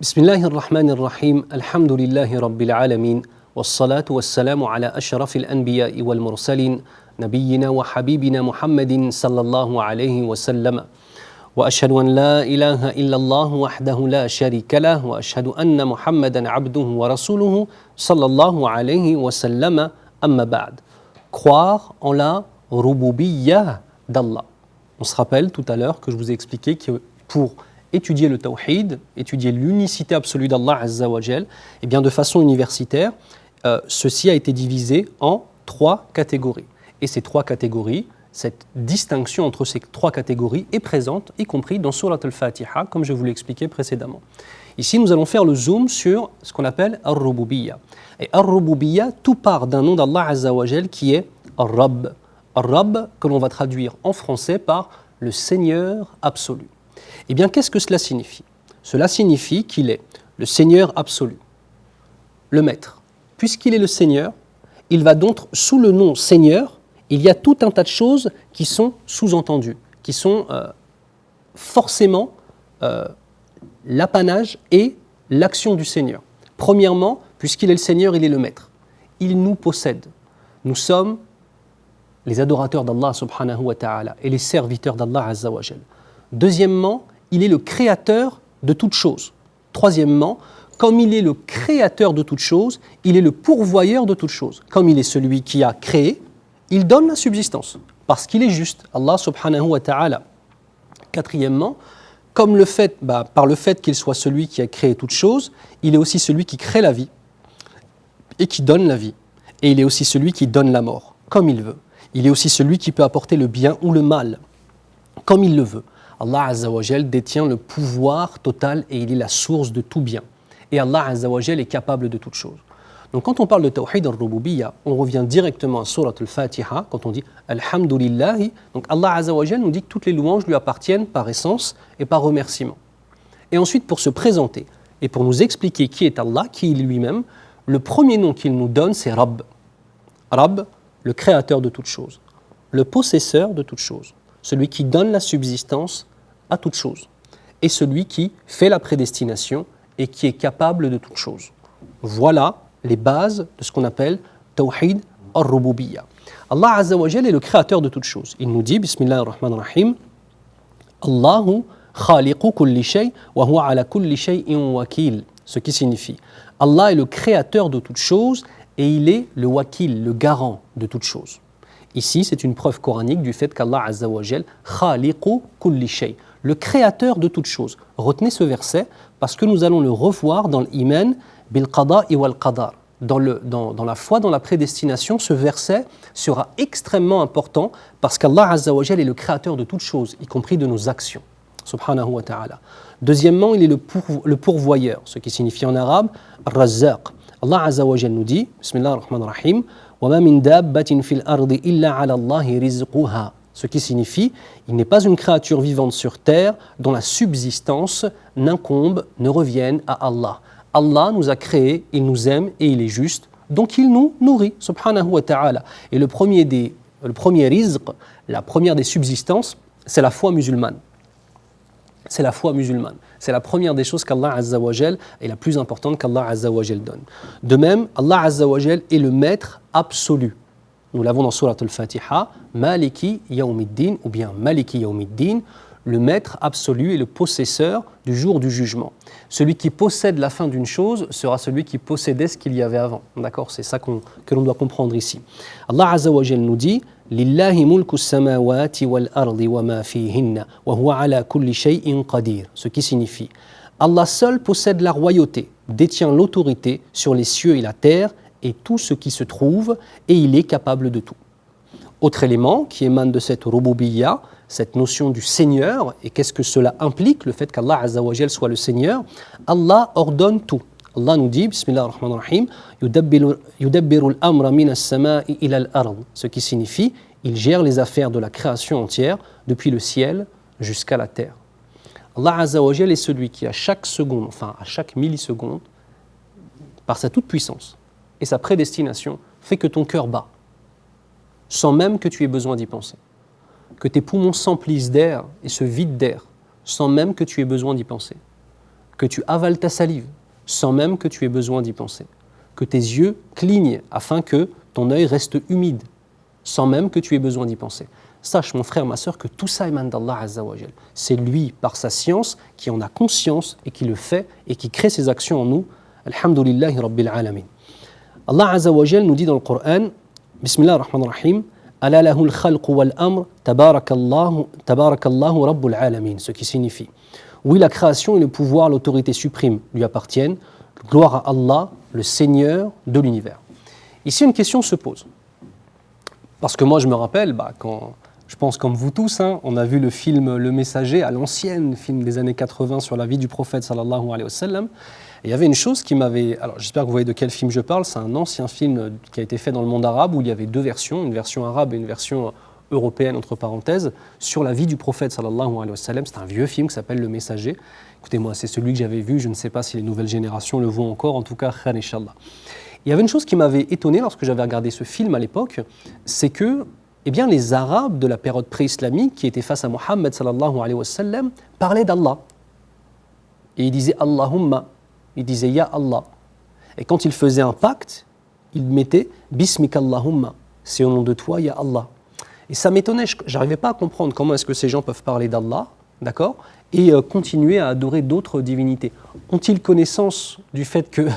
بسم الله الرحمن الرحيم الحمد لله رب العالمين والصلاة والسلام على أشرف الأنبياء والمرسلين نبينا وحبيبنا محمد صلى الله عليه وسلم وأشهد أن لا إله إلا الله وحده لا شريك له وأشهد أن محمدا عبده ورسوله صلى الله عليه وسلم أما بعد. Croire en la rububiyyah d'Allah. On se rappelle tout à l'heure que je vous ai expliqué que pour étudier le tawhid, étudier l'unicité absolue d'Allah Azza wa Jal, et bien de façon universitaire, ceci a été divisé en 3 catégories. Et ces 3 catégories, cette distinction entre ces 3 catégories est présente, y compris dans Surat al-Fatiha, comme je vous l'ai expliqué précédemment. Ici, nous allons faire le zoom sur ce qu'on appelle Ar-Rububiyyah. Et Ar-Rububiyyah, tout part d'un nom d'Allah Azza wa Jal qui est Ar-Rabb. Ar-Rabb, que l'on va traduire en français par le Seigneur absolu. Eh bien, qu'est-ce que cela signifie ? Cela signifie qu'il est le Seigneur absolu, le Maître. Puisqu'il est le Seigneur, il va donc, sous le nom Seigneur, il y a tout un tas de choses qui sont sous-entendues, qui sont forcément l'apanage et l'action du Seigneur. Premièrement, puisqu'il est le Seigneur, il est le Maître. Il nous possède. Nous sommes les adorateurs d'Allah subhanahu wa ta'ala et les serviteurs d'Allah azza wa jal. Deuxièmement, il est le créateur de toutes choses. Troisièmement, comme il est le créateur de toutes choses, il est le pourvoyeur de toutes choses. Comme il est celui qui a créé, il donne la subsistance, parce qu'il est juste, Allah subhanahu wa ta'ala. Quatrièmement, comme par le fait qu'il soit celui qui a créé toutes choses, il est aussi celui qui crée la vie et qui donne la vie. Et il est aussi celui qui donne la mort, comme il veut. Il est aussi celui qui peut apporter le bien ou le mal, comme il le veut. Allah Azza wa Jal détient le pouvoir total et il est la source de tout bien. Et Allah Azza wa Jal est capable de toutes choses. Donc quand on parle de Tawhid al-Rububiyyah, on revient directement à Surat al-Fatiha, quand on dit Alhamdulillahi. Donc Allah Azza wa Jal nous dit que toutes les louanges lui appartiennent par essence et par remerciement. Et ensuite, pour se présenter et pour nous expliquer qui est Allah, qui il est lui-même, le premier nom qu'il nous donne, c'est Rabb. Rabb, le créateur de toutes choses, le possesseur de toutes choses, celui qui donne la subsistance à toutes choses, et celui qui fait la prédestination et qui est capable de toutes choses. Voilà les bases de ce qu'on appelle Tawhid al-Rububiyyah. Allah Azza wa Jal est le créateur de toutes choses. Il nous dit, Bismillahir Rahmanir Rahim, Allahu khaliqu kulli shay wa huwa ala kulli shay'in wakil. Ce qui signifie, Allah est le créateur de toutes choses et il est le wakil, le garant de toutes choses. Ici, c'est une preuve coranique du fait qu'Allah Azza wa Jal khaliqu kulli shay, le créateur de toutes choses. Retenez ce verset parce que nous allons le revoir dans l'iman bil qada'i wal qadar. Dans la foi, dans la prédestination, ce verset sera extrêmement important parce qu'Allah Azza wa Jal est le créateur de toutes choses, y compris de nos actions. Subhanahu wa ta'ala. Deuxièmement, il est le pourvoyeur, ce qui signifie en arabe Razzaq. Allah Azza wa Jal nous dit, Bismillah ar-Rahman ar-Rahim, وَمَا مِن دَابَّةٍ فِي الْأَرْضِ إِلَّا عَلَى اللَّهِ رِزْقُهَا. Ce qui signifie, il n'est pas une créature vivante sur terre dont la subsistance n'incombe, ne revienne à Allah. Allah nous a créés, il nous aime et il est juste, donc il nous nourrit, subhanahu wa ta'ala. Et le premier rizq, la première des subsistances, c'est la foi musulmane. C'est la foi musulmane. C'est la première des choses qu'Allah Azza wa Jal est la plus importante qu'Allah Azza wa Jal donne. De même, Allah Azza wa Jal est le maître absolu. Nous l'avons dans Surat al-Fatiha, Maliki Yawmiddin ou bien Maliki Yawmiddin, le maître absolu et le possesseur du jour du jugement. Celui qui possède la fin d'une chose sera celui qui possédait ce qu'il y avait avant. D'accord ? C'est ça que l'on doit comprendre ici. Allah Azza wa Jal nous dit Lillahi mulku samawati wal ardi wa ma fihinna wa huwa ala kulli shay'in qadir. Ce qui signifie Allah seul possède la royauté, détient l'autorité sur les cieux et la terre et tout ce qui se trouve et il est capable de tout. Autre élément qui émane de cette rububiyyah, cette notion du Seigneur, et qu'est-ce que cela implique, le fait qu'Allah Azza wa Jal soit le Seigneur, Allah ordonne tout. Allah nous dit, Bismillah ar-Rahman ar-Rahim, Yudabbiru al-amra min as-sama'i ila al-ard. Ce qui signifie, il gère les affaires de la création entière, depuis le ciel jusqu'à la terre. Allah Azza wa Jal est celui qui, à chaque seconde, enfin à chaque milliseconde, par sa toute-puissance et sa prédestination, fait que ton cœur bat, sans même que tu aies besoin d'y penser. Que tes poumons s'emplissent d'air et se vident d'air, sans même que tu aies besoin d'y penser. que tu avales ta salive sans même que tu aies besoin d'y penser, que tes yeux clignent afin que ton œil reste humide sans même que tu aies besoin d'y penser. Sache, mon frère, ma sœur, que tout ça émane d'Allah Azza wa Jal. C'est lui, par sa science, qui en a conscience et qui le fait et qui crée ses actions en nous. Alhamdulillahi Rabbil Alamin. Allah Azza wa Jal nous dit dans le Coran, Bismillah ar-Rahman ar-Rahim, Ala lahul khalqu wal amr, tabarakallahu Rabbul Alamin. Ce qui signifie, oui, la création et le pouvoir, l'autorité suprême lui appartiennent. Gloire à Allah, le Seigneur de l'univers. Ici, une question se pose. Parce que moi, je me rappelle, quand, je pense comme vous tous, on a vu le film Le Messager, à l'ancienne, film des années 80 sur la vie du prophète sallallahu alayhi wa sallam. Et il y avait une chose qui m'avait... Alors, j'espère que vous voyez de quel film je parle. C'est un ancien film qui a été fait dans le monde arabe où il y avait deux versions, une version arabe et une version européenne, entre parenthèses, sur la vie du prophète sallallahu alayhi wa sallam. C'est un vieux film qui s'appelle Le Messager. Écoutez-moi, c'est celui que j'avais vu. Je ne sais pas si les nouvelles générations le voient encore. En tout cas, khair, Inch'Allah. Il y avait une chose qui m'avait étonné lorsque j'avais regardé ce film à l'époque, c'est que les Arabes de la période pré-islamique qui étaient face à Mohammed sallallahu alayhi wa sallam parlaient d'Allah. Et ils disaient Allahumma, ils disaient Ya Allah. Et quand ils faisaient un pacte, ils mettaient Bismika Allahumma, c'est au nom de toi Ya Allah. Et ça m'étonnait, je n'arrivais pas à comprendre comment est-ce que ces gens peuvent parler d'Allah, d'accord, et continuer à adorer d'autres divinités. Ont-ils connaissance du fait que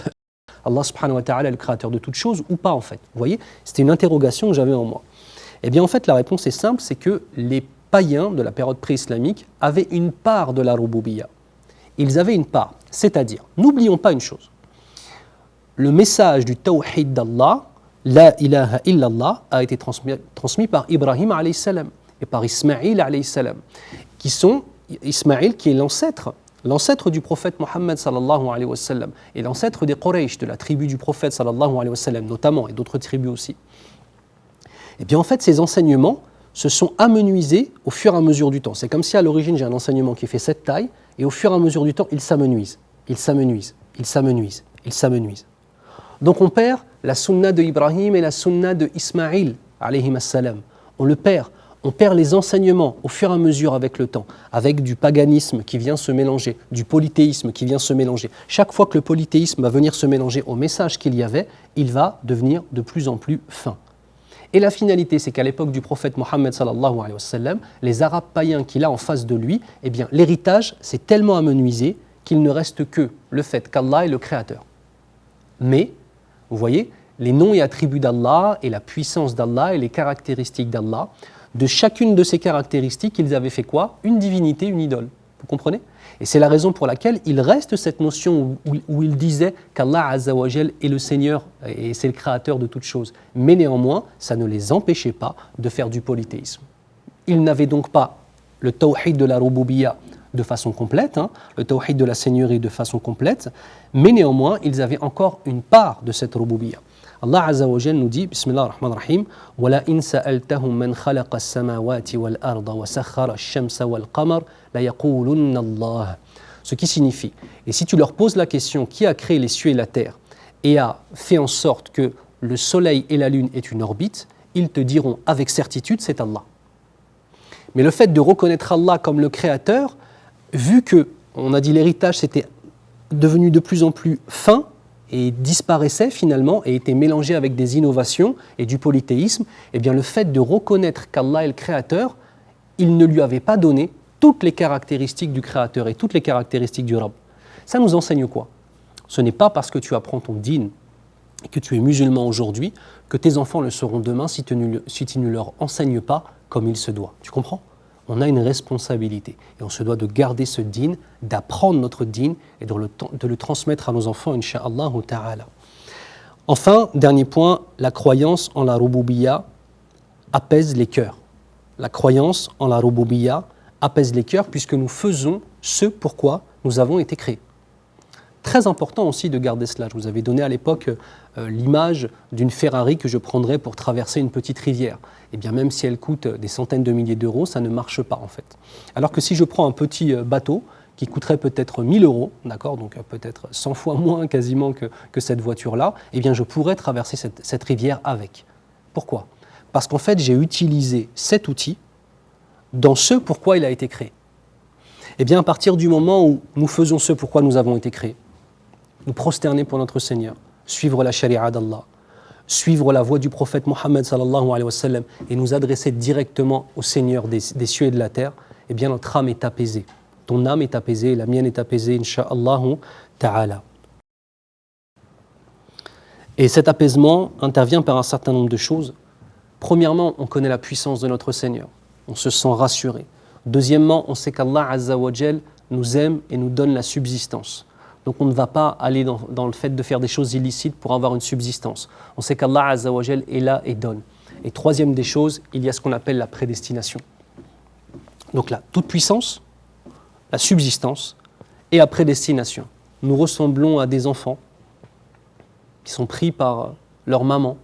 Allah subhanahu wa ta'ala est le créateur de toutes choses ou pas en fait? Vous voyez, c'était une interrogation que j'avais en moi. Eh bien en fait la réponse est simple, c'est que les païens de la période pré-islamique avaient une part de la rububiyya. Ils avaient une part, c'est-à-dire, n'oublions pas une chose, le message du tawhid d'Allah, la ilaha illallah, a été transmis par Ibrahim alayhi salam et par Ismaïl alayhi salam, qui sont, Ismaïl qui est l'ancêtre du prophète Mohammed sallallahu alayhi wa sallam et l'ancêtre des Quraysh, de la tribu du prophète sallallahu alayhi wa sallam notamment, et d'autres tribus aussi. Eh bien en fait ces enseignements se sont amenuisés au fur et à mesure du temps. C'est comme si à l'origine j'ai un enseignement qui fait cette taille et au fur et à mesure du temps il s'amenuise, il s'amenuise, il s'amenuise, il s'amenuise. Donc on perd la sunna de Ibrahim et la sunna de Ismaïl alayhi salam. On le perd. On perd les enseignements au fur et à mesure avec le temps, avec du paganisme qui vient se mélanger, du polythéisme qui vient se mélanger. Chaque fois que le polythéisme va venir se mélanger au message qu'il y avait, il va devenir de plus en plus fin. Et la finalité, c'est qu'à l'époque du prophète Mohammed sallallahu alayhi wa sallam, les Arabes païens qu'il a en face de lui, eh bien l'héritage s'est tellement amenuisé qu'il ne reste que le fait qu'Allah est le créateur. Mais, vous voyez, les noms et attributs d'Allah et la puissance d'Allah et les caractéristiques d'Allah, de chacune de ces caractéristiques, ils avaient fait quoi? Une divinité, une idole. Vous comprenez? Et c'est la raison pour laquelle il reste cette notion où il disait qu'Allah Azza wa Jal est le Seigneur et c'est le créateur de toutes choses. Mais néanmoins, ça ne les empêchait pas de faire du polythéisme. Ils n'avaient donc pas le tawhid de la rububiyya de façon complète, le tawhid de la seigneurie de façon complète, mais néanmoins, ils avaient encore une part de cette rububiyya. Allah Azza wa Jal nous dit, Bismillah ar-Rahman ar-Rahim, وَلَا إِن سَأَلْتَهُمْ مَنْ خَلَقَ السَّمَاوَاتِ وَالْأَرْضَ وَسَخَّرَ الشَّمْسَ وَالْقَمَرَ لَيَقُولُنَّ اللَّهُ. Ce qui signifie, et si tu leur poses la question, qui a créé les cieux et la terre et a fait en sorte que le soleil et la lune aient une orbite, ils te diront avec certitude, c'est Allah. Mais le fait de reconnaître Allah comme le créateur, vu que, on a dit l'héritage c'était devenu de plus en plus fin, et disparaissait finalement et était mélangé avec des innovations et du polythéisme, eh bien le fait de reconnaître qu'Allah est le créateur, il ne lui avait pas donné toutes les caractéristiques du créateur et toutes les caractéristiques du Rabb. Ça nous enseigne quoi? Ce n'est pas parce que tu apprends ton dîn et que tu es musulman aujourd'hui que tes enfants le seront demain si tu ne leur enseignes pas comme il se doit. Tu comprends? On a une responsabilité et on se doit de garder ce dîn, d'apprendre notre dîn et de le transmettre à nos enfants, incha'Allah ta'ala. Enfin, dernier point, la croyance en la rububiyya apaise les cœurs. La croyance en la rububiyya apaise les cœurs puisque nous faisons ce pourquoi nous avons été créés. Très important aussi de garder cela. Je vous avais donné à l'époque l'image d'une Ferrari que je prendrais pour traverser une petite rivière. Et bien même si elle coûte des centaines de milliers d'euros, ça ne marche pas en fait. Alors que si je prends un petit bateau qui coûterait peut-être 1000 euros, d'accord, donc peut-être 100 fois moins quasiment que cette voiture-là, eh bien je pourrais traverser cette rivière avec. Pourquoi? Parce qu'en fait j'ai utilisé cet outil dans ce pourquoi il a été créé. Eh bien, à partir du moment où nous faisons ce pourquoi nous avons été créés, nous prosterner pour notre Seigneur, suivre la charia d'Allah, suivre la voie du prophète Mohammed sallallahu alayhi wa sallam et nous adresser directement au Seigneur des cieux et de la terre, eh bien notre âme est apaisée. Ton âme est apaisée, la mienne est apaisée, insha'Allah ta'ala. Et cet apaisement intervient par un certain nombre de choses. Premièrement, on connaît la puissance de notre Seigneur, on se sent rassuré. Deuxièmement, on sait qu'Allah Azza wa Jal nous aime et nous donne la subsistance. Donc on ne va pas aller dans le fait de faire des choses illicites pour avoir une subsistance. On sait qu'Allah Azza wa Jal est là et donne. Et troisième des choses, il y a ce qu'on appelle la prédestination. Donc la toute puissance, la subsistance et la prédestination. Nous ressemblons à des enfants qui sont pris par leur maman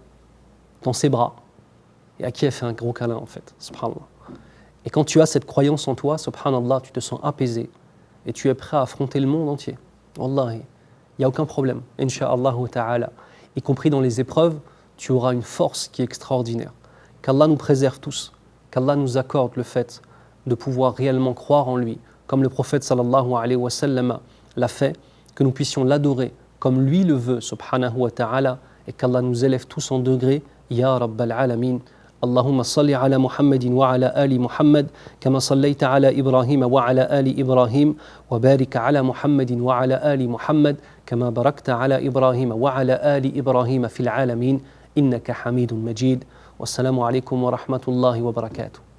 dans ses bras et à qui elle fait un gros câlin en fait, subhanallah. Et quand tu as cette croyance en toi, subhanallah, tu te sens apaisé et tu es prêt à affronter le monde entier. Wallahi, il n'y a aucun problème, insha'Allah ta'ala. Y compris dans les épreuves, tu auras une force qui est extraordinaire. Qu'Allah nous préserve tous, qu'Allah nous accorde le fait de pouvoir réellement croire en lui, comme le prophète sallallahu alayhi wa sallam l'a fait, que nous puissions l'adorer comme lui le veut, subhanahu wa ta'ala, et qu'Allah nous élève tous en degrés, ya Rabbal Alamin. اللهم صل على محمد وعلى آل محمد كما صليت على إبراهيم وعلى آل إبراهيم وبارك على محمد وعلى آل محمد كما باركت على إبراهيم وعلى آل إبراهيم في العالمين إنك حميد مجيد والسلام عليكم ورحمة الله وبركاته.